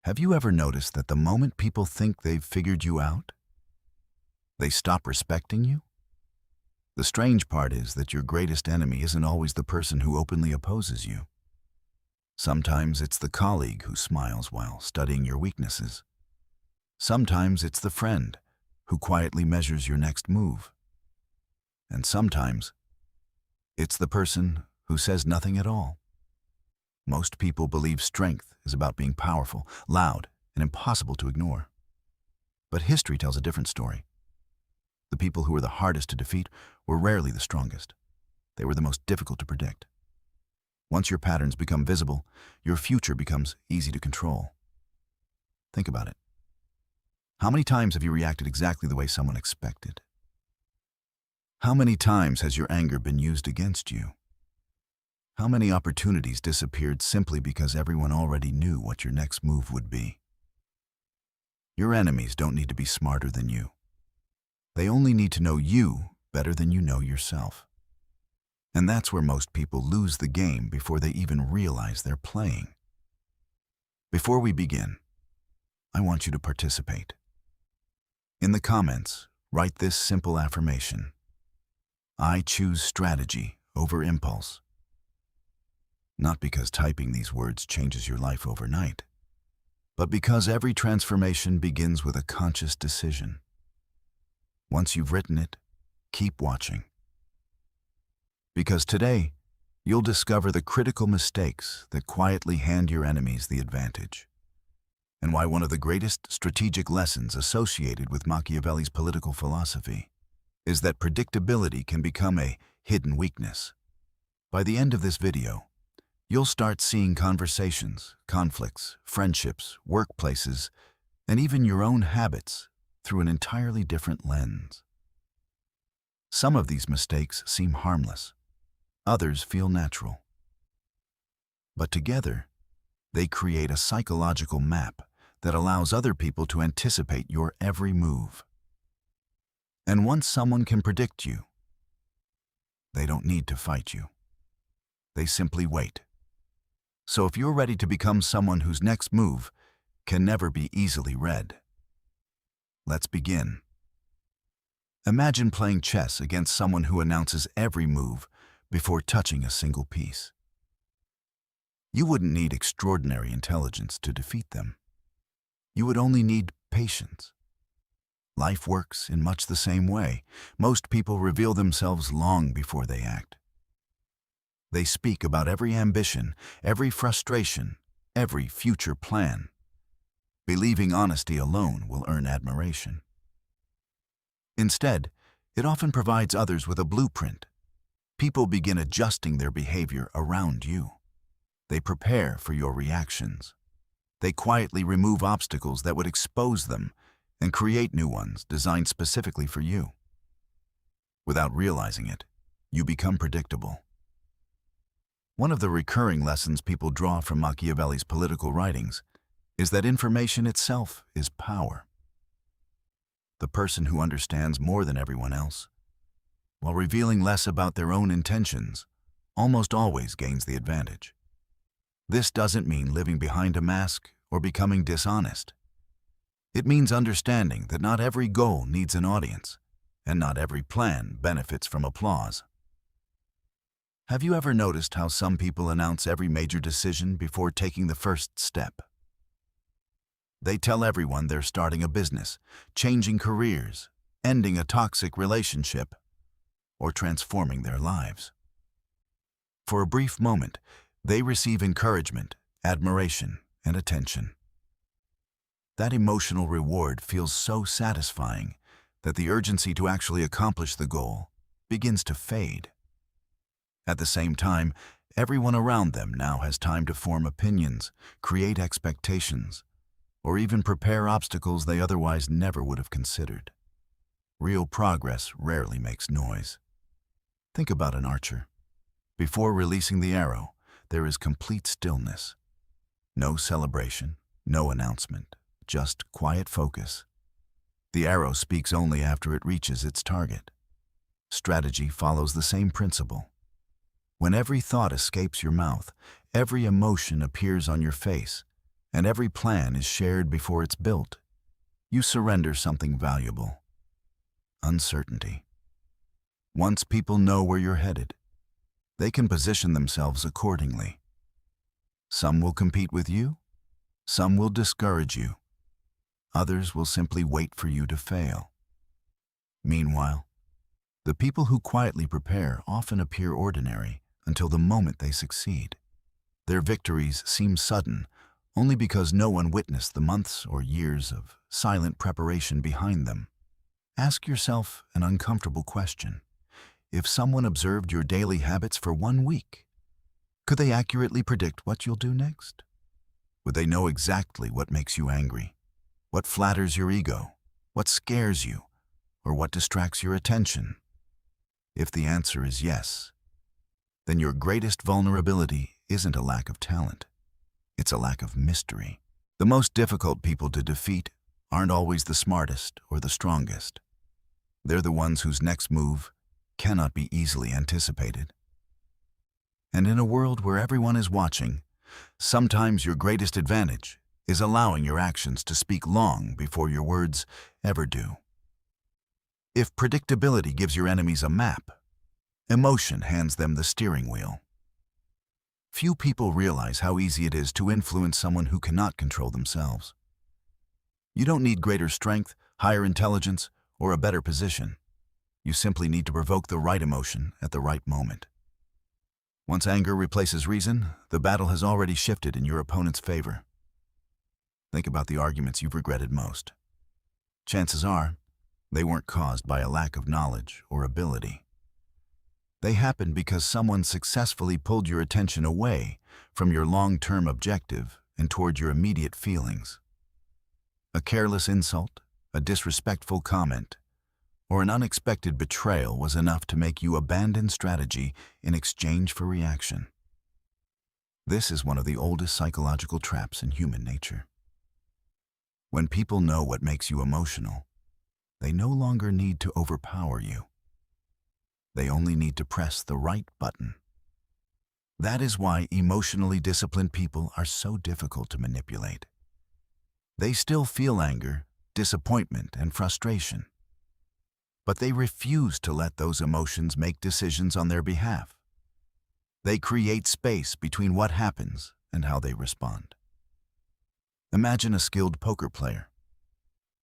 Have you ever noticed that the moment people think they've figured you out, they stop respecting you? The strange part is that your greatest enemy isn't always the person who openly opposes you. Sometimes it's the colleague who smiles while studying your weaknesses. Sometimes it's the friend who quietly measures your next move. And sometimes it's the person who says nothing at all. Most people believe strength is about being powerful, loud, and impossible to ignore. But history tells a different story. The people who were the hardest to defeat were rarely the strongest. They were the most difficult to predict. Once your patterns become visible, your future becomes easy to control. Think about it. How many times have you reacted exactly the way someone expected? How many times has your anger been used against you? How many opportunities disappeared simply because everyone already knew what your next move would be? Your enemies don't need to be smarter than you. They only need to know you better than you know yourself. And that's where most people lose the game before they even realize they're playing. Before we begin, I want you to participate. In the comments, write this simple affirmation: I choose strategy over impulse. Not because typing these words changes your life overnight, but because every transformation begins with a conscious decision. Once you've written it, keep watching. Because today, you'll discover the critical mistakes that quietly hand your enemies the advantage, and why one of the greatest strategic lessons associated with Machiavelli's political philosophy is that predictability can become a hidden weakness. By the end of this video, you'll start seeing conversations, conflicts, friendships, workplaces, and even your own habits through an entirely different lens. Some of these mistakes seem harmless, others feel natural. But together, they create a psychological map that allows other people to anticipate your every move. And once someone can predict you, they don't need to fight you. They simply wait. So if you're ready to become someone whose next move can never be easily read, let's begin. Imagine playing chess against someone who announces every move before touching a single piece. You wouldn't need extraordinary intelligence to defeat them. You would only need patience. Life works in much the same way. Most people reveal themselves long before they act. They speak about every ambition, every frustration, every future plan, believing honesty alone will earn admiration. Instead, it often provides others with a blueprint. People begin adjusting their behavior around you. They prepare for your reactions. They quietly remove obstacles that would expose them and create new ones designed specifically for you. Without realizing it, you become predictable. One of the recurring lessons people draw from Machiavelli's political writings is that information itself is power. The person who understands more than everyone else, while revealing less about their own intentions, almost always gains the advantage. This doesn't mean living behind a mask or becoming dishonest. It means understanding that not every goal needs an audience, and not every plan benefits from applause. Have you ever noticed how some people announce every major decision before taking the first step? They tell everyone they're starting a business, changing careers, ending a toxic relationship, or transforming their lives. For a brief moment, they receive encouragement, admiration, and attention. That emotional reward feels so satisfying that the urgency to actually accomplish the goal begins to fade. At the same time, everyone around them now has time to form opinions, create expectations, or even prepare obstacles they otherwise never would have considered. Real progress rarely makes noise. Think about an archer. Before releasing the arrow, there is complete stillness. No celebration, no announcement, just quiet focus. The arrow speaks only after it reaches its target. Strategy follows the same principle. When every thought escapes your mouth, every emotion appears on your face, and every plan is shared before it's built, you surrender something valuable: uncertainty. Once people know where you're headed, they can position themselves accordingly. Some will compete with you, some will discourage you, others will simply wait for you to fail. Meanwhile, the people who quietly prepare often appear ordinary until the moment they succeed. Their victories seem sudden only because no one witnessed the months or years of silent preparation behind them. Ask yourself an uncomfortable question. If someone observed your daily habits for 1 week, could they accurately predict what you'll do next? Would they know exactly what makes you angry, what flatters your ego, what scares you, or what distracts your attention? If the answer is yes, then your greatest vulnerability isn't a lack of talent. It's a lack of mystery. The most difficult people to defeat aren't always the smartest or the strongest. They're the ones whose next move cannot be easily anticipated. And in a world where everyone is watching, sometimes your greatest advantage is allowing your actions to speak long before your words ever do. If predictability gives your enemies a map, emotion hands them the steering wheel. Few people realize how easy it is to influence someone who cannot control themselves. You don't need greater strength, higher intelligence, or a better position. You simply need to provoke the right emotion at the right moment. Once anger replaces reason, the battle has already shifted in your opponent's favor. Think about the arguments you've regretted most. Chances are, they weren't caused by a lack of knowledge or ability. They happened because someone successfully pulled your attention away from your long-term objective and toward your immediate feelings. A careless insult, a disrespectful comment, or an unexpected betrayal was enough to make you abandon strategy in exchange for reaction. This is one of the oldest psychological traps in human nature. When people know what makes you emotional, they no longer need to overpower you. They only need to press the right button. That is why emotionally disciplined people are so difficult to manipulate. They still feel anger, disappointment, and frustration, but they refuse to let those emotions make decisions on their behalf. They create space between what happens and how they respond. Imagine a skilled poker player.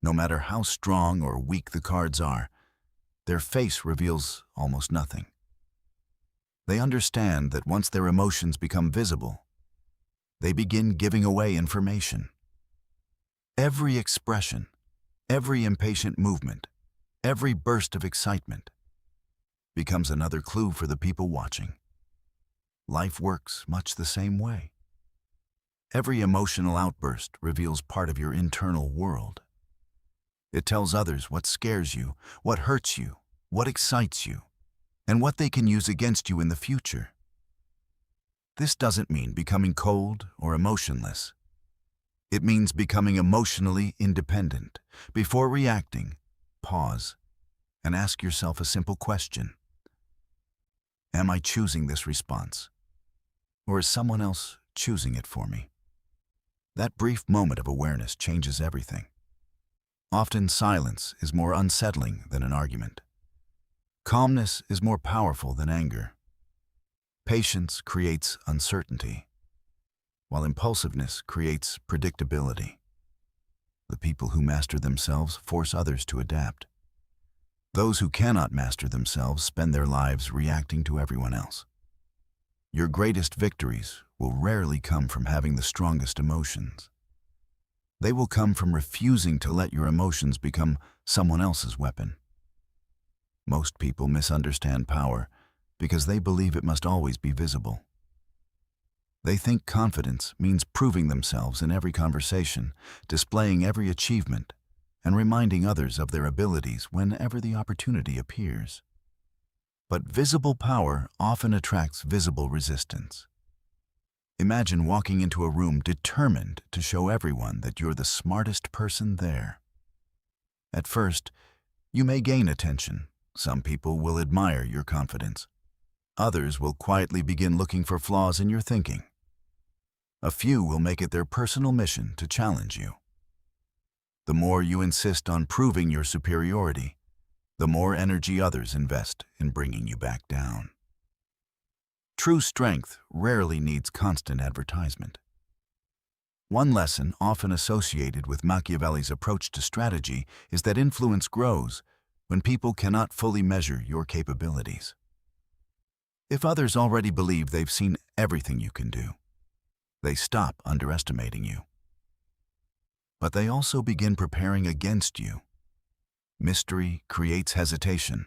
No matter how strong or weak the cards are, their face reveals almost nothing. They understand that once their emotions become visible, they begin giving away information. Every expression, every impatient movement, every burst of excitement becomes another clue for the people watching. Life works much the same way. Every emotional outburst reveals part of your internal world. It tells others what scares you, what hurts you, what excites you, and what they can use against you in the future. This doesn't mean becoming cold or emotionless. It means becoming emotionally independent. Before reacting, pause and ask yourself a simple question. Am I choosing this response? Or is someone else choosing it for me? That brief moment of awareness changes everything. Often silence is more unsettling than an argument. Calmness is more powerful than anger. Patience creates uncertainty, while impulsiveness creates predictability. The people who master themselves force others to adapt. Those who cannot master themselves spend their lives reacting to everyone else. Your greatest victories will rarely come from having the strongest emotions. They will come from refusing to let your emotions become someone else's weapon. Most people misunderstand power because they believe it must always be visible. They think confidence means proving themselves in every conversation, displaying every achievement, and reminding others of their abilities whenever the opportunity appears. But visible power often attracts visible resistance. Imagine walking into a room determined to show everyone that you're the smartest person there. At first, you may gain attention. Some people will admire your confidence. Others will quietly begin looking for flaws in your thinking. A few will make it their personal mission to challenge you. The more you insist on proving your superiority, the more energy others invest in bringing you back down. True strength rarely needs constant advertisement. One lesson often associated with Machiavelli's approach to strategy is that influence grows when people cannot fully measure your capabilities. If others already believe they've seen everything you can do, they stop underestimating you. But they also begin preparing against you. Mystery creates hesitation,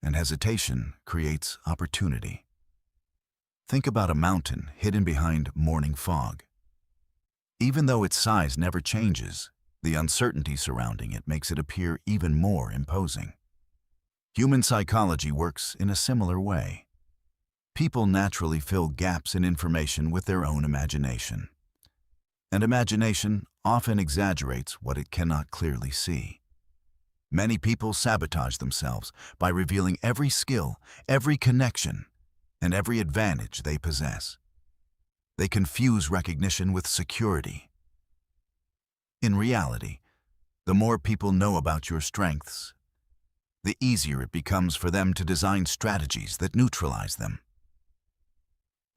and hesitation creates opportunity. Think about a mountain hidden behind morning fog. Even though its size never changes, the uncertainty surrounding it makes it appear even more imposing. Human psychology works in a similar way. People naturally fill gaps in information with their own imagination. And imagination often exaggerates what it cannot clearly see. Many people sabotage themselves by revealing every skill, every connection, and every advantage they possess. They confuse recognition with security. In reality, the more people know about your strengths, the easier it becomes for them to design strategies that neutralize them.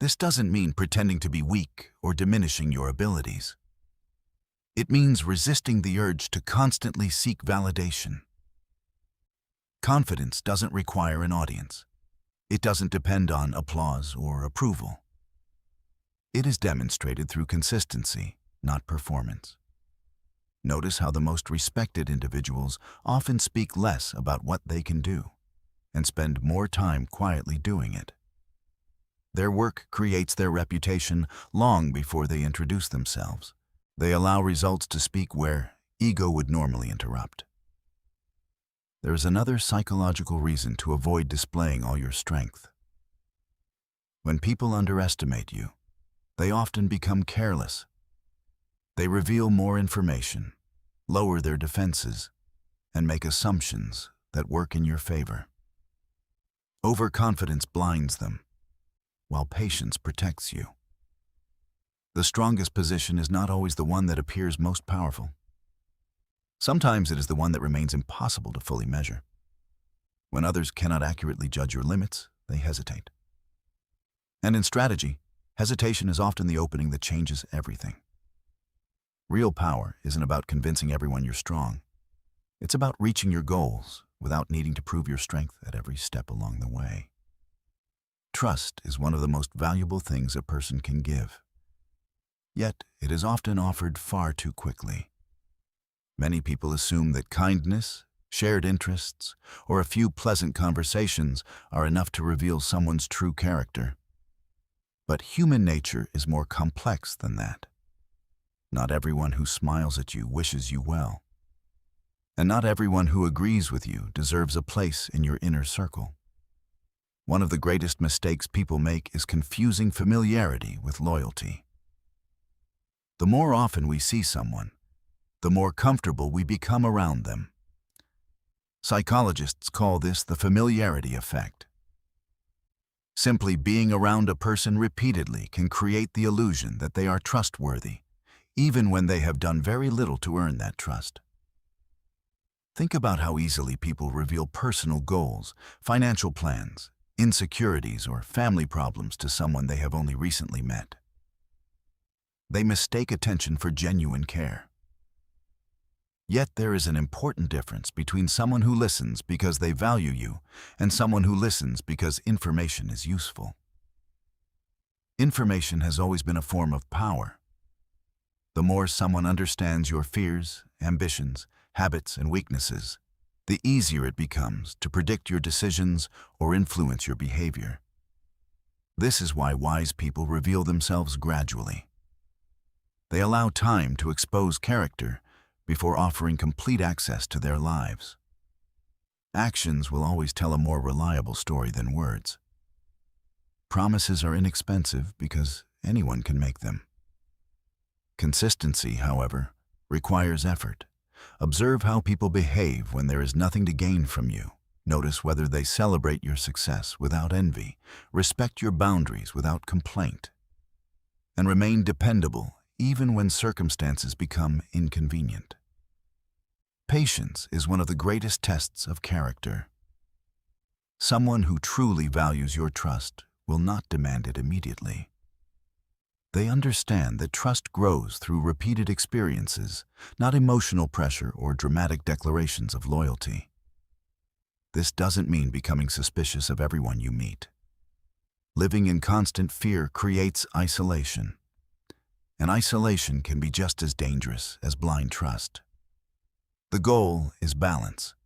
This doesn't mean pretending to be weak or diminishing your abilities. It means resisting the urge to constantly seek validation. Confidence doesn't require an audience. It doesn't depend on applause or approval. It is demonstrated through consistency, not performance. Notice how the most respected individuals often speak less about what they can do and spend more time quietly doing it. Their work creates their reputation long before they introduce themselves. They allow results to speak where ego would normally interrupt. There is another psychological reason to avoid displaying all your strength. When people underestimate you, they often become careless. They reveal more information, lower their defenses, and make assumptions that work in your favor. Overconfidence blinds them, while patience protects you. The strongest position is not always the one that appears most powerful. Sometimes it is the one that remains impossible to fully measure. When others cannot accurately judge your limits, they hesitate. And in strategy, hesitation is often the opening that changes everything. Real power isn't about convincing everyone you're strong. It's about reaching your goals without needing to prove your strength at every step along the way. Trust is one of the most valuable things a person can give. Yet, it is often offered far too quickly. Many people assume that kindness, shared interests, or a few pleasant conversations are enough to reveal someone's true character. But human nature is more complex than that. Not everyone who smiles at you wishes you well. And not everyone who agrees with you deserves a place in your inner circle. One of the greatest mistakes people make is confusing familiarity with loyalty. The more often we see someone, the more comfortable we become around them. Psychologists call this the familiarity effect. Simply being around a person repeatedly can create the illusion that they are trustworthy, even when they have done very little to earn that trust. Think about how easily people reveal personal goals, financial plans, insecurities, or family problems to someone they have only recently met. They mistake attention for genuine care. Yet there is an important difference between someone who listens because they value you and someone who listens because information is useful. Information has always been a form of power. The more someone understands your fears, ambitions, habits, and weaknesses, the easier it becomes to predict your decisions or influence your behavior. This is why wise people reveal themselves gradually. They allow time to expose character before offering complete access to their lives. Actions will always tell a more reliable story than words. Promises are inexpensive because anyone can make them. Consistency, however, requires effort. Observe how people behave when there is nothing to gain from you. Notice whether they celebrate your success without envy, respect your boundaries without complaint. and remain dependable even when circumstances become inconvenient. Patience is one of the greatest tests of character. Someone who truly values your trust will not demand it immediately. They understand that trust grows through repeated experiences, not emotional pressure or dramatic declarations of loyalty. This doesn't mean becoming suspicious of everyone you meet. Living in constant fear creates isolation, and isolation can be just as dangerous as blind trust. The goal is balance.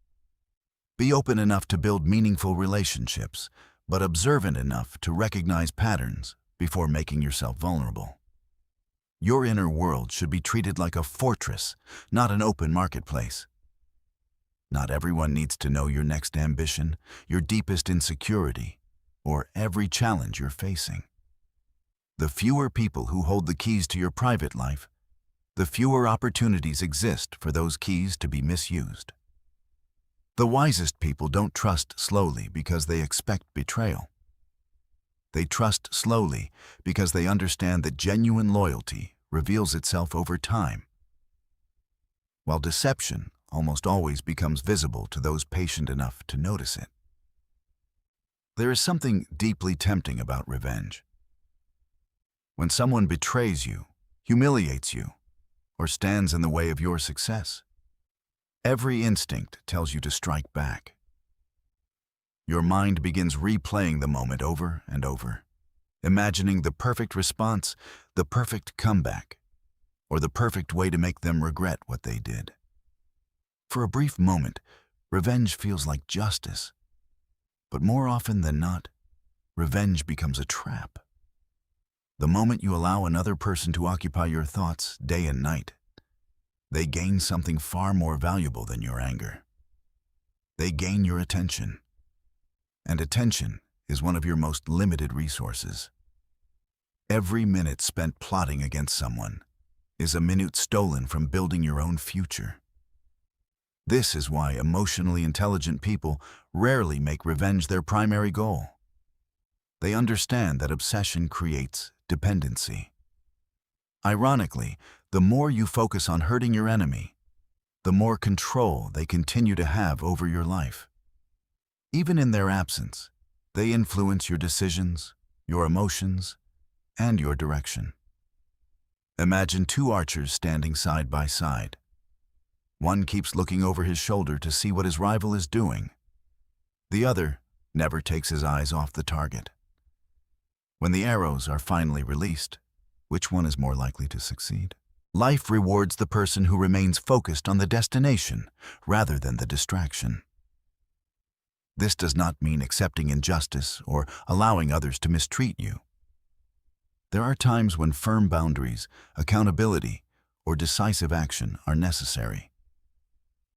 Be open enough to build meaningful relationships, but observant enough to recognize patterns before making yourself vulnerable. Your inner world should be treated like a fortress, not an open marketplace. Not everyone needs to know your next ambition, your deepest insecurity, or every challenge you're facing. The fewer people who hold the keys to your private life, the fewer opportunities exist for those keys to be misused. The wisest people don't trust slowly because they expect betrayal. They trust slowly because they understand that genuine loyalty reveals itself over time, while deception almost always becomes visible to those patient enough to notice it. There is something deeply tempting about revenge. When someone betrays you, humiliates you, or stands in the way of your success, every instinct tells you to strike back. Your mind begins replaying the moment over and over, imagining the perfect response, the perfect comeback, or the perfect way to make them regret what they did. For a brief moment, revenge feels like justice. But more often than not, revenge becomes a trap. The moment you allow another person to occupy your thoughts day and night, they gain something far more valuable than your anger. They gain your attention. And attention is one of your most limited resources. Every minute spent plotting against someone is a minute stolen from building your own future. This is why emotionally intelligent people rarely make revenge their primary goal. They understand that obsession creates dependency. Ironically, the more you focus on hurting your enemy, the more control they continue to have over your life. Even in their absence, they influence your decisions, your emotions, and your direction. Imagine two archers standing side by side. One keeps looking over his shoulder to see what his rival is doing. The other never takes his eyes off the target. When the arrows are finally released, which one is more likely to succeed? Life rewards the person who remains focused on the destination rather than the distraction. This does not mean accepting injustice or allowing others to mistreat you. There are times when firm boundaries, accountability, or decisive action are necessary.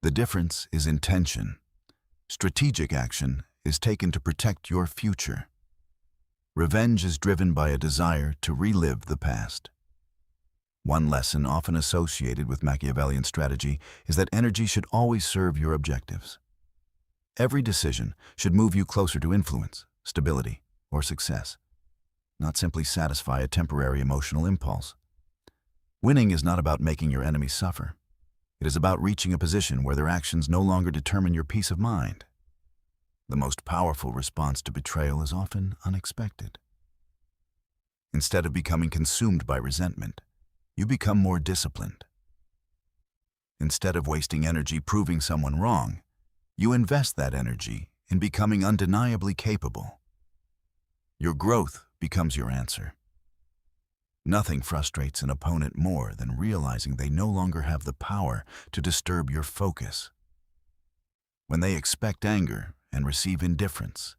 The difference is intention. Strategic action is taken to protect your future. Revenge is driven by a desire to relive the past. One lesson often associated with Machiavellian strategy is that energy should always serve your objectives. Every decision should move you closer to influence, stability, or success, not simply satisfy a temporary emotional impulse. Winning is not about making your enemies suffer. It is about reaching a position where their actions no longer determine your peace of mind. The most powerful response to betrayal is often unexpected. Instead of becoming consumed by resentment, you become more disciplined. Instead of wasting energy proving someone wrong, you invest that energy in becoming undeniably capable. Your growth becomes your answer. Nothing frustrates an opponent more than realizing they no longer have the power to disturb your focus. When they expect anger and receive indifference,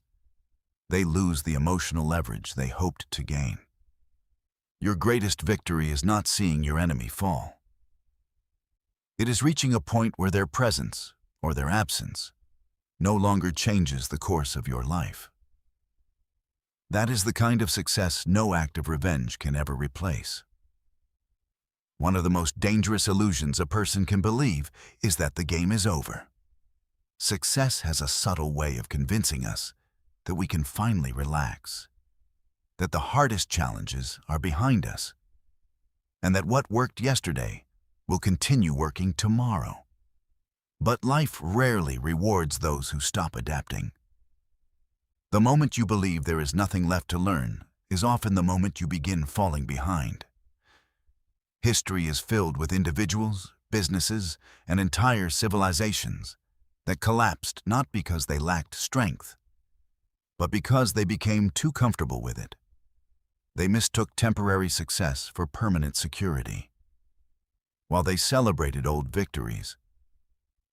they lose the emotional leverage they hoped to gain. Your greatest victory is not seeing your enemy fall. It is reaching a point where their presence, or their absence, no longer changes the course of your life. That is the kind of success no act of revenge can ever replace. One of the most dangerous illusions a person can believe is that the game is over. Success has a subtle way of convincing us that we can finally relax, that the hardest challenges are behind us, and that what worked yesterday will continue working tomorrow. But life rarely rewards those who stop adapting. The moment you believe there is nothing left to learn is often the moment you begin falling behind. History is filled with individuals, businesses, and entire civilizations that collapsed not because they lacked strength, but because they became too comfortable with it. They mistook temporary success for permanent security. While they celebrated old victories,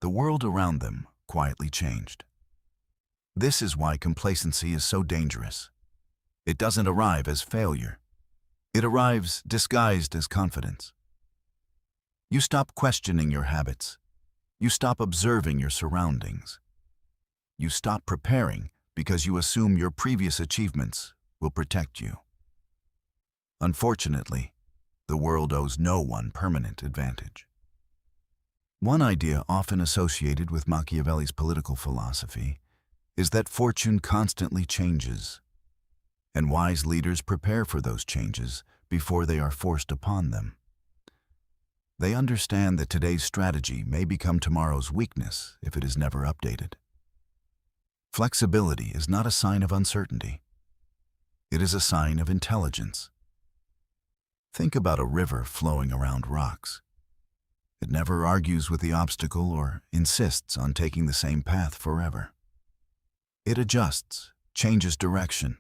the world around them quietly changed. This is why complacency is so dangerous. It doesn't arrive as failure. It arrives disguised as confidence. You stop questioning your habits. You stop observing your surroundings. You stop preparing because you assume your previous achievements will protect you. Unfortunately, the world owes no one permanent advantage. One idea often associated with Machiavelli's political philosophy is that fortune constantly changes, and wise leaders prepare for those changes before they are forced upon them. They understand that today's strategy may become tomorrow's weakness if it is never updated. Flexibility is not a sign of uncertainty. It is a sign of intelligence. Think about a river flowing around rocks. It never argues with the obstacle or insists on taking the same path forever. It adjusts, changes direction,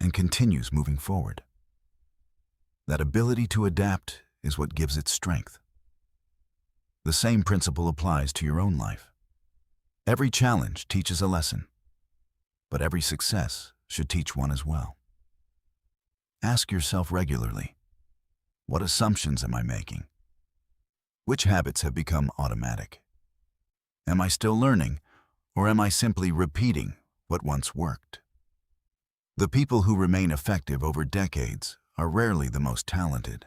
and continues moving forward. That ability to adapt is what gives it strength. The same principle applies to your own life. Every challenge teaches a lesson, but every success should teach one as well. Ask yourself regularly, what assumptions am I making? Which habits have become automatic? Am I still learning, or am I simply repeating what once worked? The people who remain effective over decades are rarely the most talented.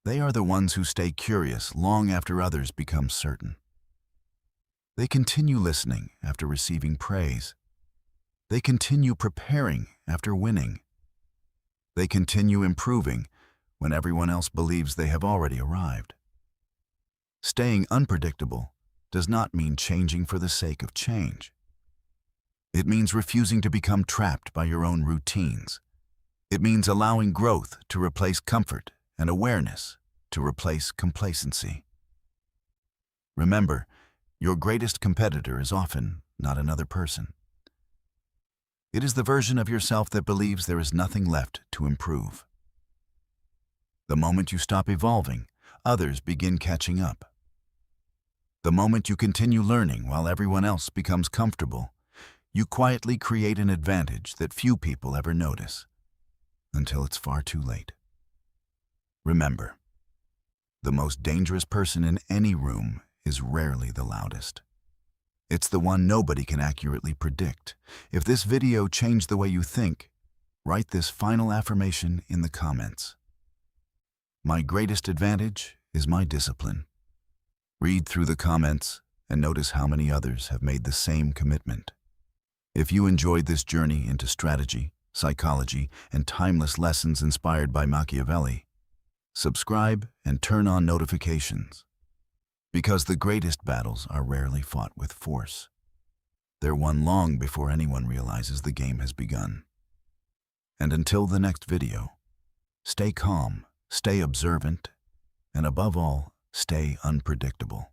They are the ones who stay curious long after others become certain. They continue listening after receiving praise. They continue preparing after winning. They continue improving when everyone else believes they have already arrived. Staying unpredictable does not mean changing for the sake of change. It means refusing to become trapped by your own routines. It means allowing growth to replace comfort and awareness to replace complacency. Remember, your greatest competitor is often not another person. It is the version of yourself that believes there is nothing left to improve. The moment you stop evolving, others begin catching up. The moment you continue learning while everyone else becomes comfortable, you quietly create an advantage that few people ever notice, until it's far too late. Remember, the most dangerous person in any room is rarely the loudest. It's the one nobody can accurately predict. If this video changed the way you think, write this final affirmation in the comments. My greatest advantage is my discipline. Read through the comments and notice how many others have made the same commitment. If you enjoyed this journey into strategy, psychology, and timeless lessons inspired by Machiavelli, subscribe and turn on notifications. Because the greatest battles are rarely fought with force. They're won long before anyone realizes the game has begun. And until the next video, stay calm, stay observant, and above all, stay unpredictable.